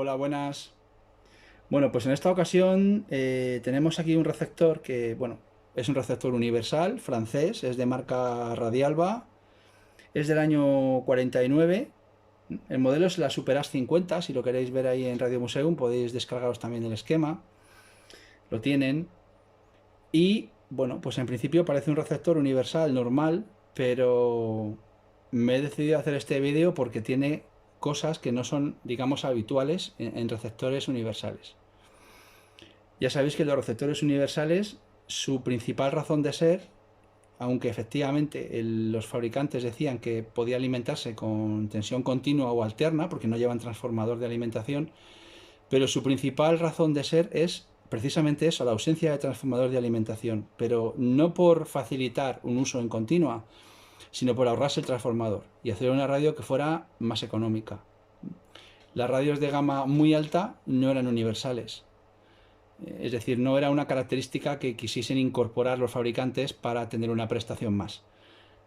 Hola, buenas. Bueno, pues en esta ocasión tenemos aquí un receptor que, bueno, es un receptor universal, francés, es de marca Radialba, es del año 49. El modelo es la Super AS 50, si lo queréis ver ahí en Radio Museum podéis descargaros también el esquema, lo tienen. Y, bueno, pues en principio parece un receptor universal normal, pero me he decidido hacer este vídeo porque tiene cosas que no son, digamos, habituales en receptores universales. Ya sabéis que los receptores universales, su principal razón de ser, aunque efectivamente los fabricantes decían que podía alimentarse con tensión continua o alterna, porque no llevan transformador de alimentación, pero su principal razón de ser es precisamente eso, la ausencia de transformador de alimentación, pero no por facilitar un uso en continua, sino por ahorrarse el transformador y hacer una radio que fuera más económica. Las radios de gama muy alta no eran universales. Es decir, no era una característica que quisiesen incorporar los fabricantes para tener una prestación más,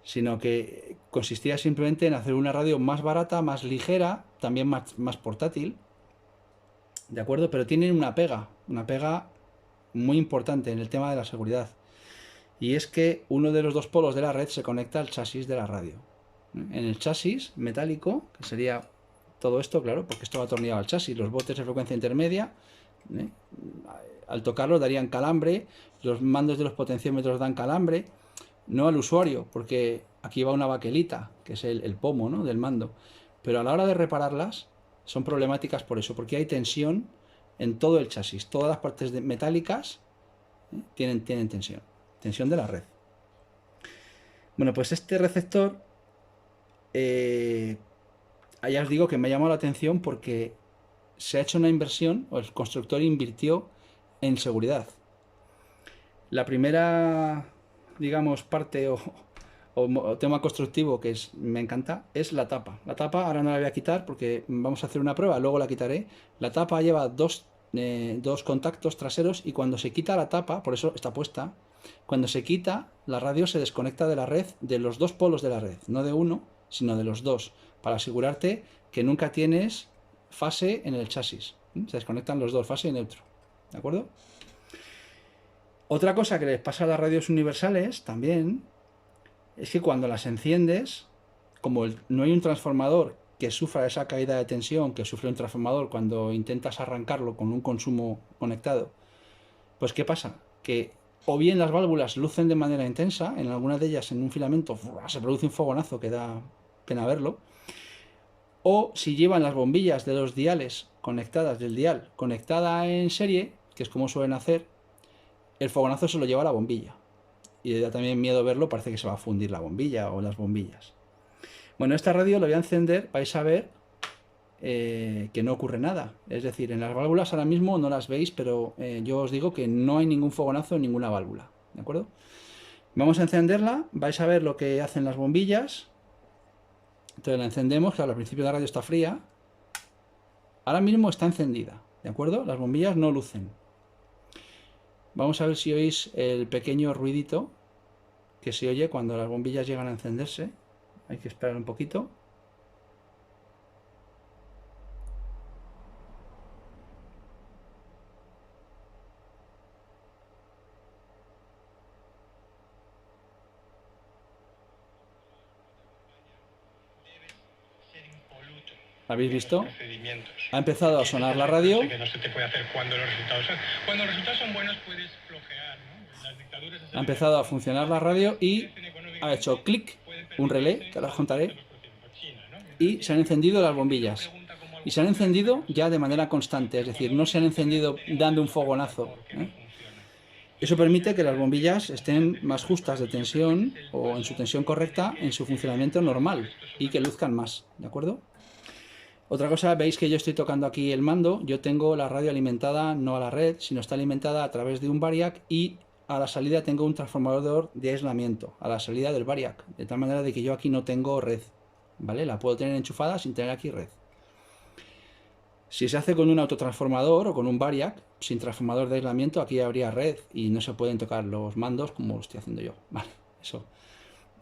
sino que consistía simplemente en hacer una radio más barata, más ligera, también más portátil, ¿de acuerdo? Pero tienen una pega muy importante en el tema de la seguridad. Y es que uno de los dos polos de la red se conecta al chasis de la radio. En el chasis metálico, que sería todo esto, claro, porque esto va atornillado al chasis, los botes de frecuencia intermedia, ¿eh? Al tocarlos darían calambre, los mandos de los potenciómetros dan calambre, no al usuario, porque aquí va una baquelita, que es el pomo, ¿no?, del mando, pero a la hora de repararlas son problemáticas por eso, porque hay tensión en todo el chasis, todas las partes metálicas tienen tensión de la red. Bueno, pues este receptor, ya os digo que me ha llamado la atención porque se ha hecho una inversión, o el constructor invirtió en seguridad. La primera, digamos, parte o tema constructivo que me encanta es la tapa. La tapa ahora no la voy a quitar porque vamos a hacer una prueba, luego la quitaré. La tapa lleva dos contactos traseros y cuando se quita la tapa, por eso está puesta, cuando se quita, la radio se desconecta de la red, de los dos polos de la red, no de uno, sino de los dos, para asegurarte que nunca tienes fase en el chasis. Se desconectan los dos, fase y neutro. ¿De acuerdo? Otra cosa que les pasa a las radios universales también es que cuando las enciendes, como no hay un transformador que sufra esa caída de tensión que sufre un transformador cuando intentas arrancarlo con un consumo conectado, pues ¿qué pasa? Que o bien las válvulas lucen de manera intensa, en algunas de ellas en un filamento se produce un fogonazo que da pena verlo, o si llevan las bombillas de los diales conectadas, del dial conectada en serie, que es como suelen hacer, el fogonazo se lo lleva a la bombilla. Y da también miedo verlo, parece que se va a fundir la bombilla o las bombillas. Bueno, esta radio lo voy a encender, vais a ver que no ocurre nada. Es decir, en las válvulas ahora mismo no las veis, pero yo os digo que no hay ningún fogonazo en ninguna válvula. ¿De acuerdo? Vamos a encenderla, vais a ver lo que hacen las bombillas. Entonces la encendemos, claro, al principio la radio está fría. Ahora mismo está encendida, ¿de acuerdo? Las bombillas no lucen. Vamos a ver si oís el pequeño ruidito que se oye cuando las bombillas llegan a encenderse. Hay que esperar un poquito. ¿Habéis visto? Ha empezado a sonar la radio. Ha empezado a funcionar la radio y ha hecho clic, un relé, que ahora os contaré, y se han encendido las bombillas. Y se han encendido ya de manera constante, es decir, no se han encendido dando un fogonazo, ¿eh? Eso permite que las bombillas estén más justas de tensión o en su tensión correcta en su funcionamiento normal y que luzcan más, ¿de acuerdo? Otra cosa, veis que yo estoy tocando aquí el mando, yo tengo la radio alimentada no a la red, sino está alimentada a través de un variac y a la salida tengo un transformador de aislamiento, a la salida del variac, de tal manera de que yo aquí no tengo red, ¿vale? La puedo tener enchufada sin tener aquí red. Si se hace con un autotransformador o con un variac, sin transformador de aislamiento, aquí habría red y no se pueden tocar los mandos como lo estoy haciendo yo, ¿vale? Eso.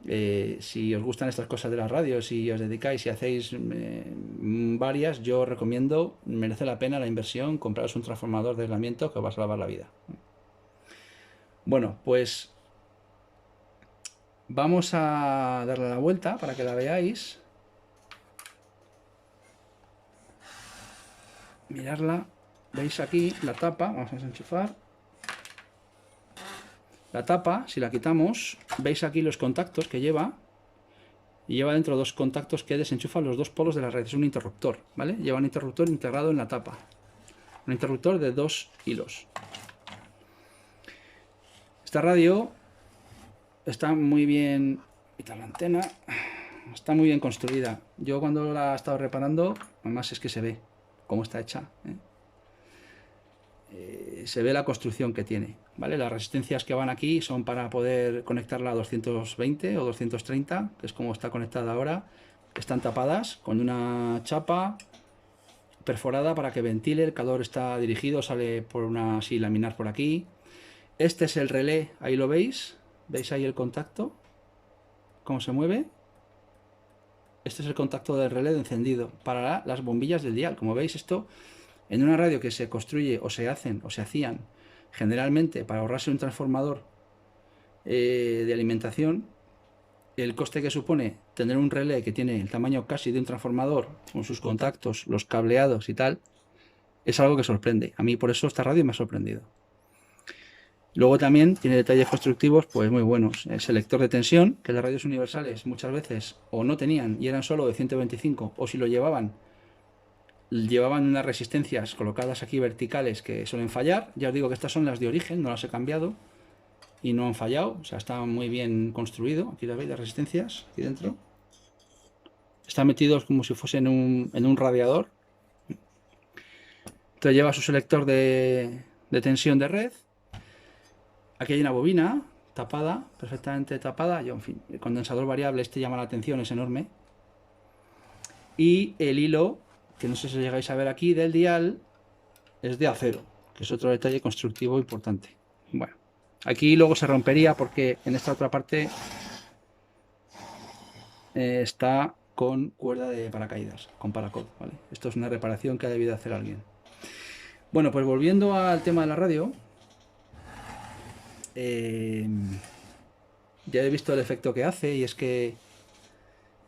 Si os gustan estas cosas de las radios y os dedicáis y hacéis varias, yo os recomiendo, merece la pena la inversión, compraros un transformador de aislamiento que os va a salvar la vida. Bueno, pues vamos a darle la vuelta para que la veáis. Mirarla. ¿Veis aquí la tapa? Vamos a desenchufar. La tapa, si la quitamos, veis aquí los contactos que lleva. Y lleva dentro dos contactos que desenchufan los dos polos de la red. Es un interruptor, ¿vale? Lleva un interruptor integrado en la tapa. Un interruptor de 2 hilos. Esta radio está muy bien... Quitar la antena. Está muy bien construida. Yo cuando la he estado reparando, además es que se ve cómo está hecha, ¿eh? Se ve la construcción que tiene, ¿vale? Las resistencias que van aquí son para poder conectarla a 220 o 230, que es como está conectada ahora. Están tapadas con una chapa perforada para que ventile, el calor está dirigido, sale por una así laminar por aquí. Este es el relé, ahí lo veis, ¿veis ahí el contacto? ¿Cómo se mueve? Este es el contacto del relé de encendido para las bombillas del dial. Como veis, esto en una radio que se construye o se hacían generalmente para ahorrarse un transformador de alimentación, el coste que supone tener un relé que tiene el tamaño casi de un transformador, con sus contactos, los cableados y tal, es algo que sorprende. A mí por eso esta radio me ha sorprendido. Luego también tiene detalles constructivos pues muy buenos. El selector de tensión, que las radios universales muchas veces o no tenían y eran solo de 125, o si lo llevaban unas resistencias colocadas aquí verticales que suelen fallar. Ya os digo que estas son las de origen, no las he cambiado y no han fallado, o sea, está muy bien construido. Aquí las veis, las resistencias, aquí dentro. Están metidos como si fuesen en un radiador. Entonces lleva su selector de tensión de red. Aquí hay una bobina tapada, perfectamente tapada. Yo, en fin, el condensador variable este llama la atención, es enorme. Y el hilo, que no sé si llegáis a ver aquí, del dial, es de acero, que es otro detalle constructivo importante. Bueno, aquí luego se rompería porque en esta otra parte está con cuerda de paracaídas, con paracord, ¿vale? Esto es una reparación que ha debido hacer alguien. Bueno, pues volviendo al tema de la radio, ya he visto el efecto que hace, y es que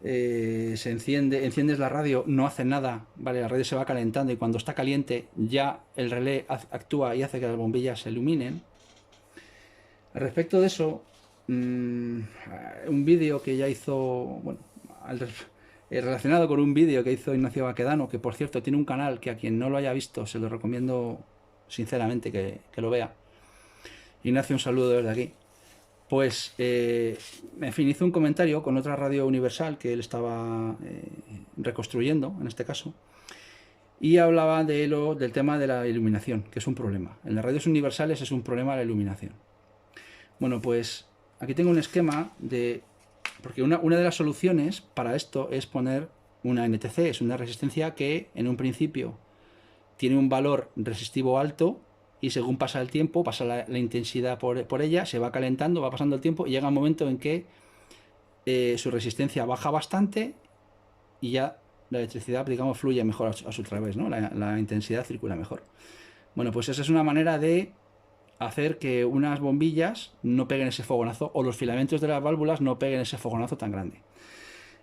enciendes la radio, no hace nada, ¿vale? La radio se va calentando y cuando está caliente ya el relé actúa y hace que las bombillas se iluminen. Respecto de eso, un vídeo que ya hizo, bueno, relacionado con un vídeo que hizo Ignacio Baquedano, que por cierto tiene un canal que a quien no lo haya visto se lo recomiendo sinceramente que lo vea. Ignacio, un saludo desde aquí. Pues, en fin, hizo un comentario con otra radio universal que él estaba reconstruyendo, en este caso, y hablaba del tema de la iluminación, que es un problema. En las radios universales es un problema la iluminación. Bueno, pues aquí tengo un esquema de... Porque una de las soluciones para esto es poner una NTC, es una resistencia que en un principio tiene un valor resistivo alto y según pasa el tiempo, pasa la intensidad por ella, se va calentando, va pasando el tiempo y llega un momento en que su resistencia baja bastante y ya la electricidad, digamos, fluye mejor a su través, ¿no? La intensidad circula mejor. Bueno, pues esa es una manera de hacer que unas bombillas no peguen ese fogonazo o los filamentos de las válvulas no peguen ese fogonazo tan grande.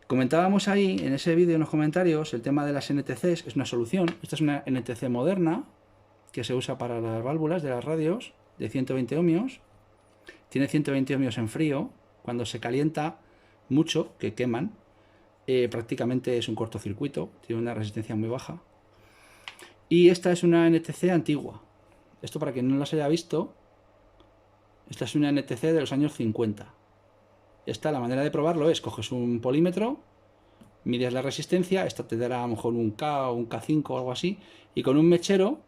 Comentábamos ahí en ese vídeo en los comentarios el tema de las NTCs, es una solución. Esta es una NTC moderna que se usa para las válvulas de las radios de 120 ohmios. Tiene 120 ohmios en frío. Cuando se calienta mucho, que queman, prácticamente es un cortocircuito, tiene una resistencia muy baja. Y esta es una NTC antigua. Esto, para quien no las haya visto, esta es una NTC de los años 50. Esta, la manera de probarlo es, coges un polímetro, mides la resistencia, esta te dará a lo mejor un K o un K5 o algo así, y con un mechero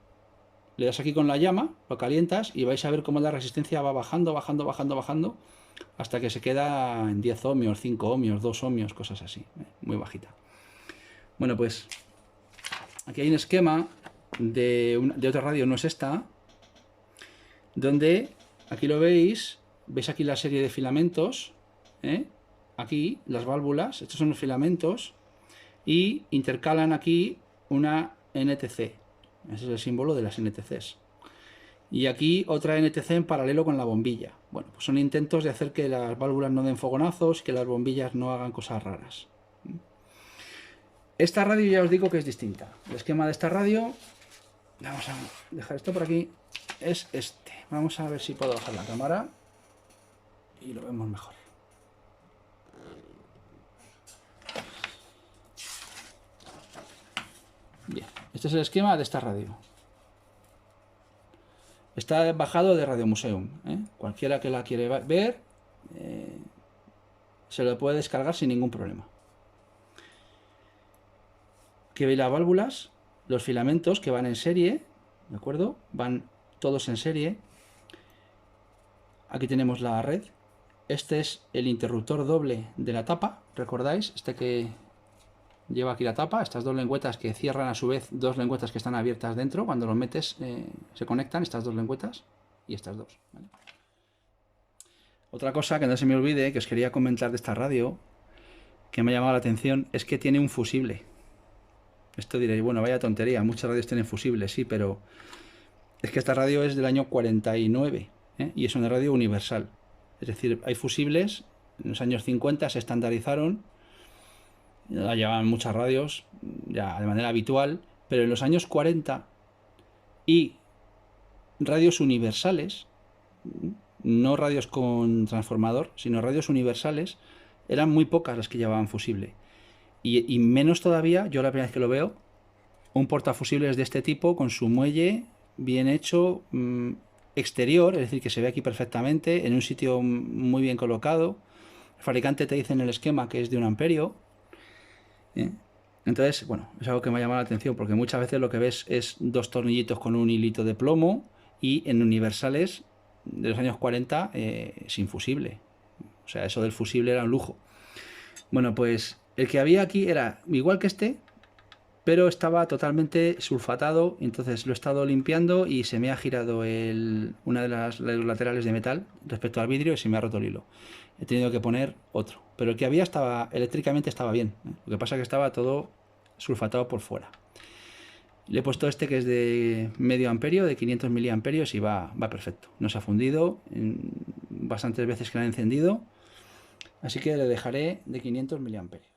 le das aquí con la llama, lo calientas y vais a ver cómo la resistencia va bajando, bajando, bajando, bajando, hasta que se queda en 10 ohmios, 5 ohmios, 2 ohmios, cosas así, muy bajita. Bueno, pues aquí hay un esquema de otra radio, no es esta, donde aquí lo veis aquí la serie de filamentos, aquí las válvulas, estos son los filamentos, y intercalan aquí una NTC. Ese es el símbolo de las NTCs. Y aquí otra NTC en paralelo con la bombilla. Bueno, pues son intentos de hacer que las válvulas no den fogonazos, que las bombillas no hagan cosas raras. Esta radio ya os digo que es distinta. El esquema de esta radio, vamos a dejar esto por aquí, es este. Vamos a ver si puedo bajar la cámara y lo vemos mejor. Bien, este es el esquema de esta radio. Está bajado de Radio Museum. Cualquiera que la quiere ver se lo puede descargar sin ningún problema. Que veis las válvulas, los filamentos que van en serie, ¿de acuerdo? Van todos en serie. Aquí tenemos la red. Este es el interruptor doble de la tapa, ¿recordáis? Este que lleva aquí la tapa, estas dos lengüetas que cierran a su vez dos lengüetas que están abiertas dentro. Cuando los metes se conectan estas dos lengüetas y estas dos, ¿vale? Otra cosa que no se me olvide, que os quería comentar de esta radio, que me ha llamado la atención, es que tiene un fusible. Esto diréis, bueno, vaya tontería, muchas radios tienen fusibles, sí, pero es que esta radio es del año 49, y es una radio universal. Es decir, hay fusibles, en los años 50 se estandarizaron, la llevaban muchas radios, ya de manera habitual, pero en los años 40 y radios universales, no radios con transformador, sino radios universales, eran muy pocas las que llevaban fusible. Y menos todavía, yo la primera vez que lo veo, un portafusibles de este tipo con su muelle bien hecho, exterior, es decir, que se ve aquí perfectamente, en un sitio muy bien colocado. El fabricante te dice en el esquema que es de 1 amperio. Entonces, bueno, es algo que me ha llamado la atención, porque muchas veces lo que ves es dos tornillitos con un hilito de plomo, y en universales de los años 40 sin fusible. O sea, eso del fusible era un lujo. Bueno, pues el que había aquí era igual que este, pero estaba totalmente sulfatado. Entonces lo he estado limpiando y se me ha girado una de los laterales de metal respecto al vidrio y se me ha roto el hilo. He tenido que poner otro, pero el que había eléctricamente estaba bien, Lo que pasa es que estaba todo sulfatado por fuera. Le he puesto este que es de medio amperio, de 500 miliamperios, y va perfecto. No se ha fundido, bastantes veces que lo he encendido, así que le dejaré de 500 miliamperios.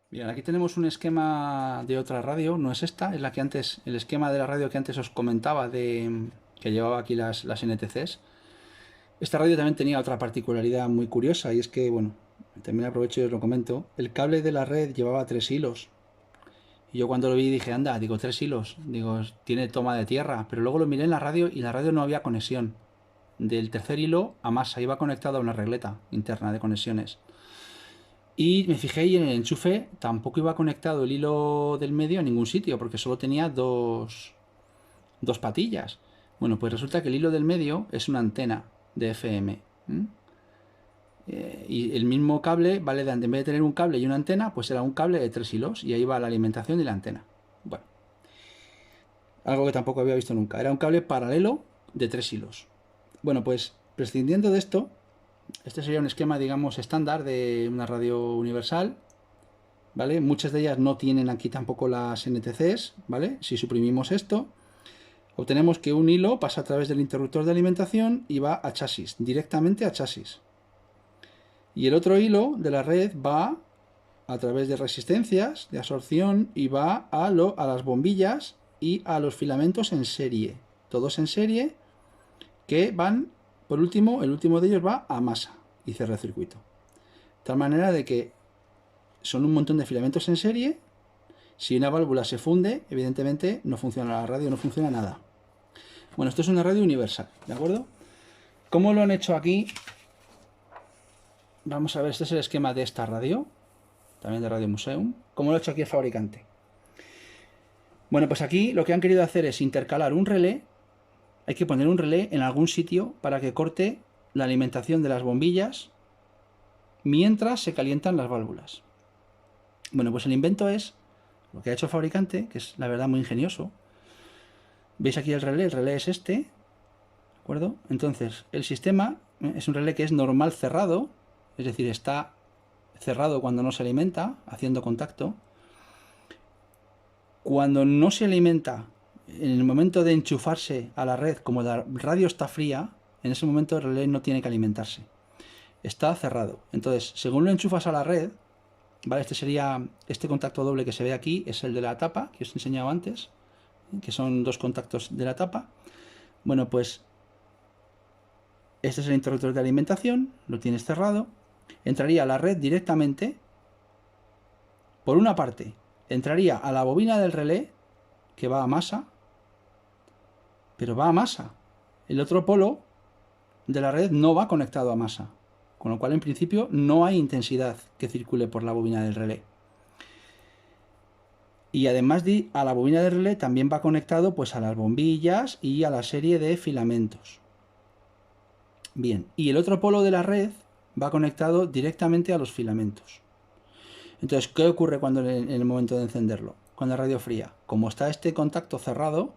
Bien, aquí tenemos un esquema de otra radio, no es esta, es la que antes, el esquema de la radio que antes os comentaba, que llevaba aquí las NTCs. Esta radio también tenía otra particularidad muy curiosa, y es que, bueno, también aprovecho y os lo comento, el cable de la red llevaba 3 hilos. Y yo cuando lo vi dije, anda, digo, 3 hilos, digo, tiene toma de tierra, pero luego lo miré en la radio y la radio no había conexión. Del tercer hilo a masa, iba conectado a una regleta interna de conexiones. Y me fijé y en el enchufe tampoco iba conectado el hilo del medio a ningún sitio, porque solo tenía dos patillas. Bueno, pues resulta que el hilo del medio es una antena de FM. Y el mismo cable, vale, en vez de tener un cable y una antena, pues era un cable de 3 hilos, y ahí va la alimentación y la antena. Bueno, algo que tampoco había visto nunca. Era un cable paralelo de 3 hilos. Bueno, pues prescindiendo de esto, este sería un esquema, digamos, estándar de una radio universal, ¿vale? Muchas de ellas no tienen aquí tampoco las NTCs, ¿vale? Si suprimimos esto, obtenemos que un hilo pasa a través del interruptor de alimentación y va a chasis, directamente a chasis. Y el otro hilo de la red va a través de resistencias de absorción y va a las bombillas y a los filamentos en serie. Todos en serie, que van, por último, el último de ellos va a masa y cierra el circuito. De tal manera de que son un montón de filamentos en serie. Si una válvula se funde, evidentemente no funciona la radio, no funciona nada. Bueno, esto es una radio universal, ¿de acuerdo? ¿Cómo lo han hecho aquí? Vamos a ver, este es el esquema de esta radio, también de Radio Museum. ¿Cómo lo ha hecho aquí el fabricante? Bueno, pues aquí lo que han querido hacer es intercalar un relé. Hay que poner un relé en algún sitio para que corte la alimentación de las bombillas mientras se calientan las válvulas. Bueno, pues el invento es lo que ha hecho el fabricante, que es la verdad muy ingenioso. ¿Veis aquí el relé es este, ¿de acuerdo? Entonces, el sistema es un relé que es normal cerrado, es decir, está cerrado cuando no se alimenta, haciendo contacto. Cuando no se alimenta, en el momento de enchufarse a la red, como la radio está fría, en ese momento el relé no tiene que alimentarse. Está cerrado. Entonces, según lo enchufas a la red, ¿vale? Este contacto doble que se ve aquí, es el de la tapa, que os he enseñado antes, que son dos contactos de la tapa. Bueno, pues este es el interruptor de alimentación, lo tienes cerrado. Entraría a la red directamente. Por una parte, entraría a la bobina del relé, que va a masa, pero va a masa. El otro polo de la red no va conectado a masa, con lo cual en principio no hay intensidad que circule por la bobina del relé. Y además a la bobina del relé también va conectado pues a las bombillas y a la serie de filamentos. Bien, y el otro polo de la red va conectado directamente a los filamentos. Entonces, ¿qué ocurre cuando en el momento de encenderlo? Con la radio fría. Como está este contacto cerrado,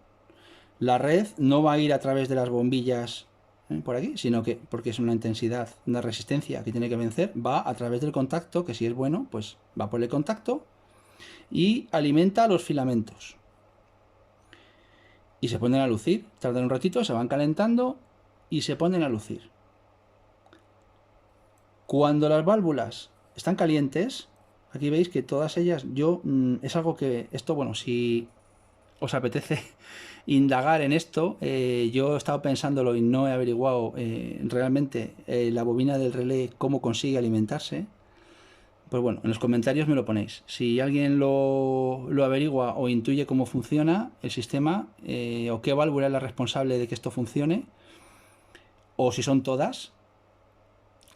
la red no va a ir a través de las bombillas por aquí, sino que, porque es una intensidad, una resistencia que tiene que vencer, va a través del contacto, que si es bueno, pues va por el contacto y alimenta los filamentos. Y se ponen a lucir, tardan un ratito, se van calentando y se ponen a lucir. Cuando las válvulas están calientes, aquí veis que todas ellas, es algo que, esto, bueno, si os apetece indagar en esto, yo he estado pensándolo y no he averiguado realmente la bobina del relé cómo consigue alimentarse. Pues bueno, en los comentarios me lo ponéis. Si alguien lo averigua o intuye cómo funciona el sistema o qué válvula es la responsable de que esto funcione, o si son todas,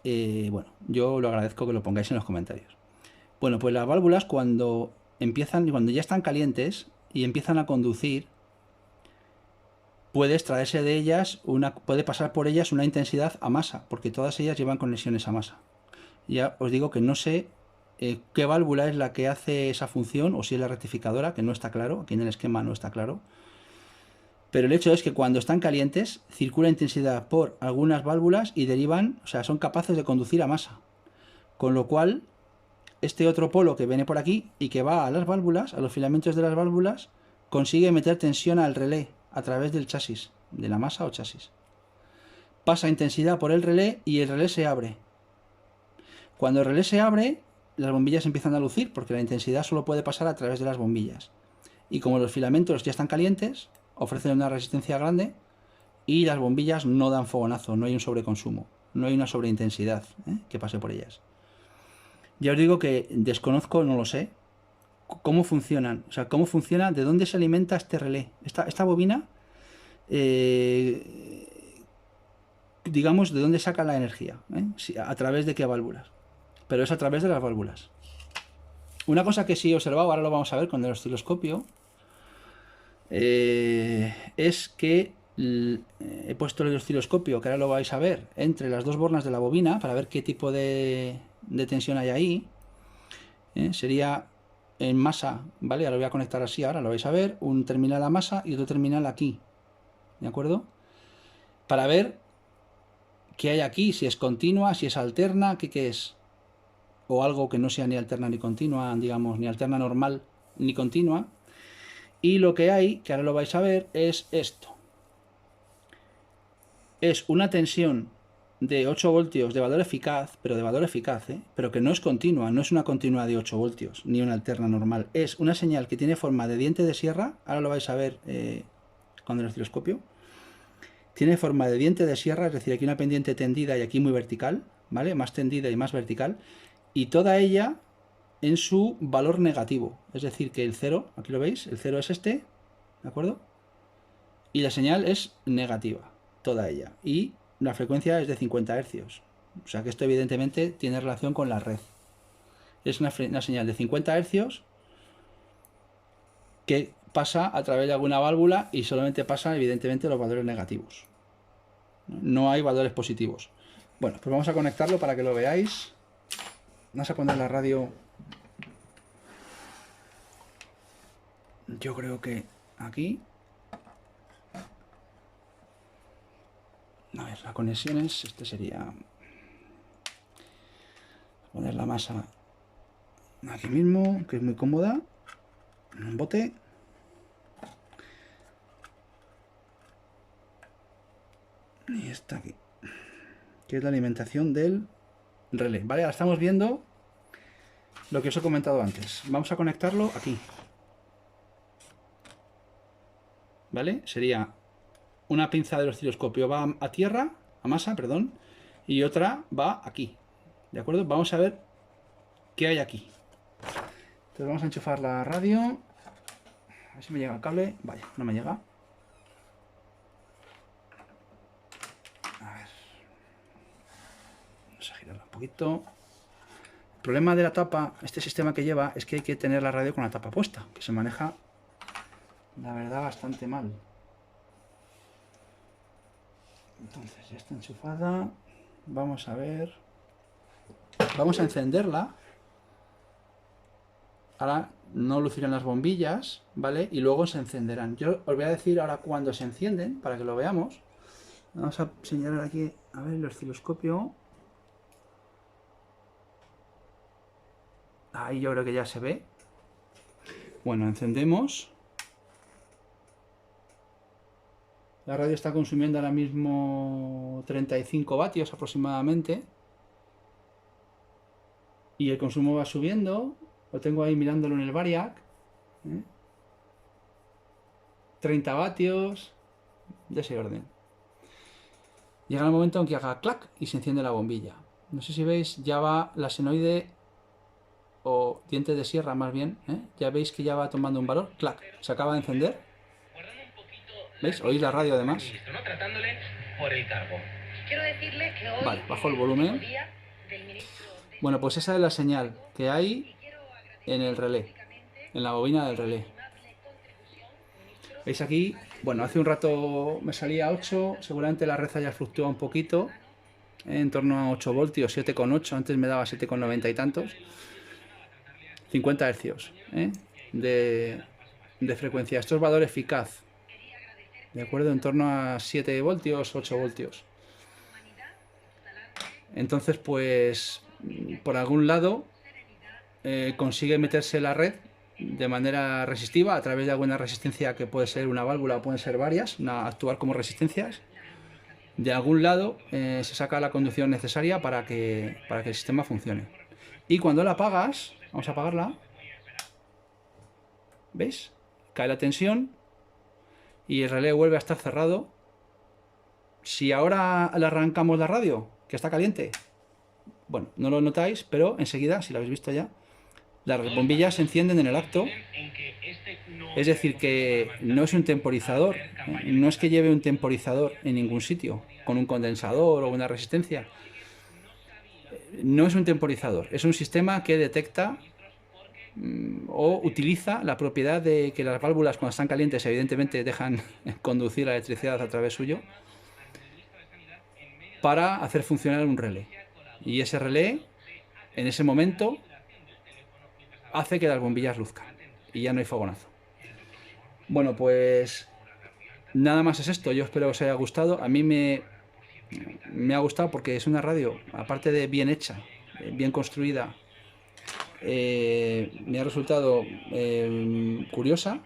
bueno, yo lo agradezco que lo pongáis en los comentarios. Bueno, pues las válvulas cuando ya están calientes y empiezan a conducir, puede extraerse de ellas puede pasar por ellas una intensidad a masa, porque todas ellas llevan conexiones a masa. Ya os digo que no sé qué válvula es la que hace esa función, o si es la rectificadora, que no está claro, aquí en el esquema no está claro. Pero el hecho es que cuando están calientes, circula intensidad por algunas válvulas y derivan, o sea, son capaces de conducir a masa. Con lo cual, este otro polo que viene por aquí y que va a las válvulas, a los filamentos de las válvulas, consigue meter tensión al relé a través del chasis, de la masa o chasis. Pasa intensidad por el relé y el relé se abre. Cuando el relé se abre, las bombillas empiezan a lucir porque la intensidad solo puede pasar a través de las bombillas. Y como los filamentos ya están calientes, ofrecen una resistencia grande y las bombillas no dan fogonazo, no hay un sobreconsumo, no hay una sobreintensidad que pase por ellas. Ya os digo que desconozco, no lo sé, cómo funcionan, o sea, cómo funciona, de dónde se alimenta este relé. Esta bobina, digamos, de dónde saca la energía, a través de qué válvulas. Pero es a través de las válvulas. Una cosa que sí he observado, ahora lo vamos a ver con el osciloscopio, es que he puesto el osciloscopio, que ahora lo vais a ver, entre las dos bornas de la bobina para ver qué tipo de tensión hay ahí. Sería en masa, ¿vale? Ahora lo voy a conectar así, ahora lo vais a ver, un terminal a masa y otro terminal aquí, ¿de acuerdo? Para ver qué hay aquí, si es continua, si es alterna, qué es. O algo que no sea ni alterna ni continua, digamos, ni alterna normal ni continua. Y lo que hay, que ahora lo vais a ver, es esto. Es una tensión de 8 voltios de valor eficaz, pero que no es continua, no es una continua de 8 voltios, ni una alterna normal. Es una señal que tiene forma de diente de sierra, ahora lo vais a ver con el osciloscopio. Tiene forma de diente de sierra, es decir, aquí una pendiente tendida y aquí muy vertical, ¿vale? Más tendida y más vertical. Y toda ella en su valor negativo, es decir, que el 0, aquí lo veis, el 0 es este, ¿de acuerdo? Y la señal es negativa, toda ella. Y la frecuencia es de 50 Hz. O sea que esto evidentemente tiene relación con la red. Es una señal de 50 Hz que pasa a través de alguna válvula y solamente pasa evidentemente los valores negativos. No hay valores positivos. Bueno, pues vamos a conectarlo para que lo veáis. Vamos a poner la radio. Yo creo que aquí. A ver, la conexión es. Este sería. la masa aquí mismo, que es muy cómoda, en un bote. Y está aquí, que es la alimentación del relé. Vale, ahora estamos viendo lo que os he comentado antes. Vamos a conectarlo aquí. ¿Vale? Sería una pinza del osciloscopio va a tierra, a masa, perdón, y otra va aquí. ¿De acuerdo? Vamos a ver qué hay aquí. Entonces vamos a enchufar la radio. A ver si me llega el cable. Vaya, no me llega. A ver. Vamos a girarla un poquito. El problema de la tapa, este sistema que lleva, es que hay que tener la radio con la tapa puesta, que se maneja, la verdad, bastante mal. Entonces ya está enchufada. Vamos a ver. Vamos a encenderla. Ahora no lucirán las bombillas, ¿vale? Y luego se encenderán. Yo os voy a decir ahora cuándo se encienden, para que lo veamos. Vamos a señalar aquí, a ver, el osciloscopio. Ahí yo creo que ya se ve. Bueno, encendemos. La radio está consumiendo ahora mismo 35 vatios aproximadamente. Y el consumo va subiendo. Lo tengo ahí mirándolo en el Variac. 30 vatios. De ese orden. Llega el momento en que haga clac y se enciende la bombilla. No sé si veis, ya va la senoide o diente de sierra más bien. Ya veis que ya va tomando un valor. Clac, se acaba de encender. ¿Veis? Oís la radio además. Vale, bajo el volumen. Bueno, pues esa es la señal que hay en el relé, en la bobina del relé. ¿Veis aquí? Bueno, hace un rato me salía 8, seguramente la red haya fluctuado un poquito, en torno a 8 voltios, 7,8, antes me daba 7,90 y tantos. 50 hercios de frecuencia. Esto es valor eficaz, ¿de acuerdo? En torno a 7 voltios, 8 voltios. Entonces, pues, por algún lado, consigue meterse la red de manera resistiva a través de alguna resistencia que puede ser una válvula o pueden ser varias, actuar como resistencias. De algún lado se saca la conducción necesaria para que el sistema funcione. Y cuando la apagas, vamos a apagarla, ¿veis? Cae la tensión y el relé vuelve a estar cerrado. Si ahora le arrancamos la radio, que está caliente, bueno, no lo notáis, pero enseguida, si lo habéis visto ya, las bombillas se encienden en el acto. Es decir, que no es un temporizador, no es que lleve un temporizador en ningún sitio, con un condensador o una resistencia. No es un temporizador, es un sistema que detecta o utiliza la propiedad de que las válvulas, cuando están calientes, evidentemente dejan conducir la electricidad a través suyo, para hacer funcionar un relé. Y ese relé, en ese momento, hace que las bombillas luzcan y ya no hay fogonazo. Bueno, pues nada más es esto. Yo espero que os haya gustado. A mí me ha gustado porque es una radio, aparte de bien hecha, bien construida, me ha resultado curiosa,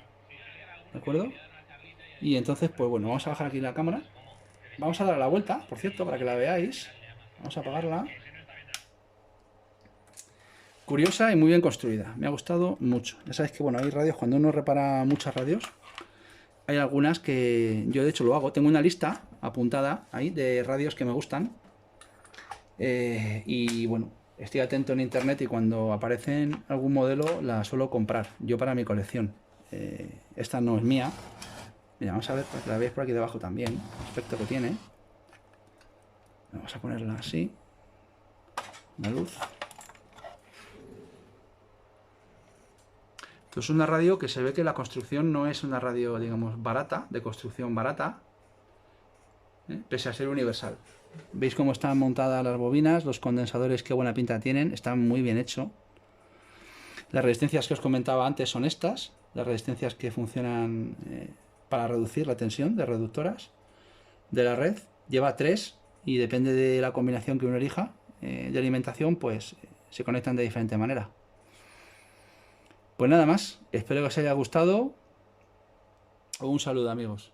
¿de acuerdo? Y entonces, pues bueno, vamos a bajar aquí la cámara. Vamos a dar la vuelta, por cierto, para que la veáis. Vamos a apagarla. Curiosa y muy bien construida, me ha gustado mucho. Ya sabéis que, bueno, hay radios, cuando uno repara muchas radios, hay algunas que yo de hecho lo hago. Tengo una lista apuntada ahí de radios que me gustan. Y bueno, estoy atento en internet y cuando aparecen algún modelo la suelo comprar, yo para mi colección. Esta no es mía. Mira, vamos a ver, para que la veáis por aquí debajo también, el aspecto que tiene. Vamos a ponerla así, la luz. Es una radio que se ve que la construcción no es una radio, digamos, barata, de construcción barata, pese a ser universal. Veis cómo están montadas las bobinas, los condensadores, qué buena pinta tienen, están muy bien hechos. Las resistencias que os comentaba antes son estas, las resistencias que funcionan para reducir la tensión de reductoras de la red. Lleva 3 y depende de la combinación que uno elija de alimentación, pues se conectan de diferente manera. Pues nada más, espero que os haya gustado. Un saludo, amigos.